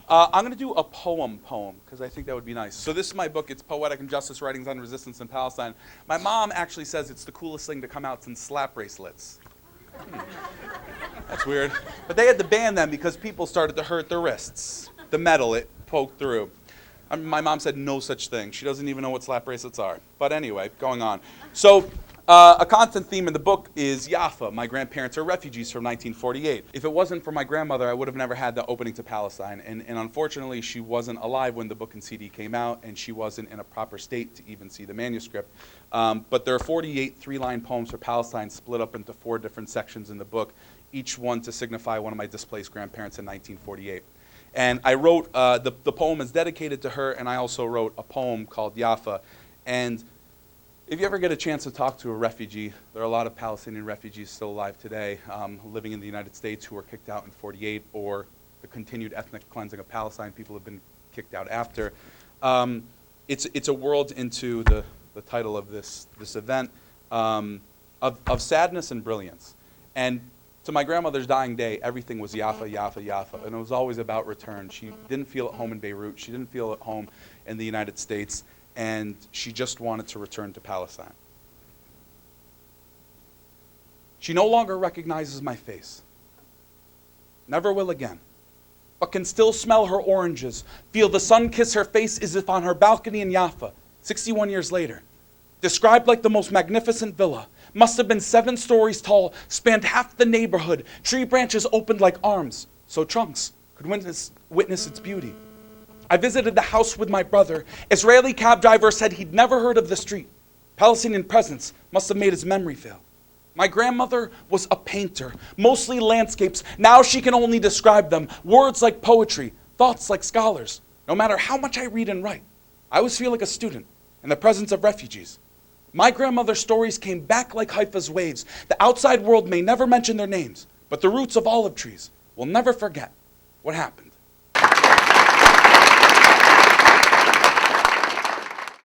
I'm going to do a poem, because I think that would be nice. So this is my book. It's Poetic Injustice, Writings on Resistance in Palestine. My mom actually says it's the coolest thing to come out since slap bracelets. That's weird. But they had to ban them because people started to hurt their wrists. The metal, it poked through. My mom said no such thing. She doesn't even know what slap bracelets are. But anyway, going on. So a constant theme in the book is Jaffa. My grandparents are refugees from 1948. If it wasn't for my grandmother, I would have never had the opening to Palestine. And unfortunately, she wasn't alive when the book and CD came out, and she wasn't in a proper state to even see the manuscript. But there are 48 three-line poems for Palestine split up into 4 different sections in the book, each one to signify one of my displaced grandparents in 1948. And I wrote, the poem is dedicated to her, and I also wrote a poem called Jaffa. And if you ever get a chance to talk to a refugee, there are a lot of Palestinian refugees still alive today, living in the United States, who were kicked out in 48, or the continued ethnic cleansing of Palestine. People have been kicked out after. It's a world into the title of this event, of sadness and brilliance. And to my grandmother's dying day, everything was Jaffa, Jaffa, Jaffa, and it was always about return. She didn't feel at home in Beirut. She didn't feel at home in the United States, and she just wanted to return to Palestine. She no longer recognizes my face. Never will again. But can still smell her oranges, feel the sun kiss her face as if on her balcony in Jaffa, 61 years later. Described like the most magnificent villa, must have been 7 stories tall, spanned half the neighborhood, tree branches opened like arms, so trunks could witness its beauty. I visited the house with my brother. Israeli cab driver said he'd never heard of the street. Palestinian presence must have made his memory fail. My grandmother was a painter, mostly landscapes. Now she can only describe them. Words like poetry, thoughts like scholars. No matter how much I read and write, I always feel like a student in the presence of refugees. My grandmother's stories came back like Haifa's waves. The outside world may never mention their names, but the roots of olive trees will never forget what happened.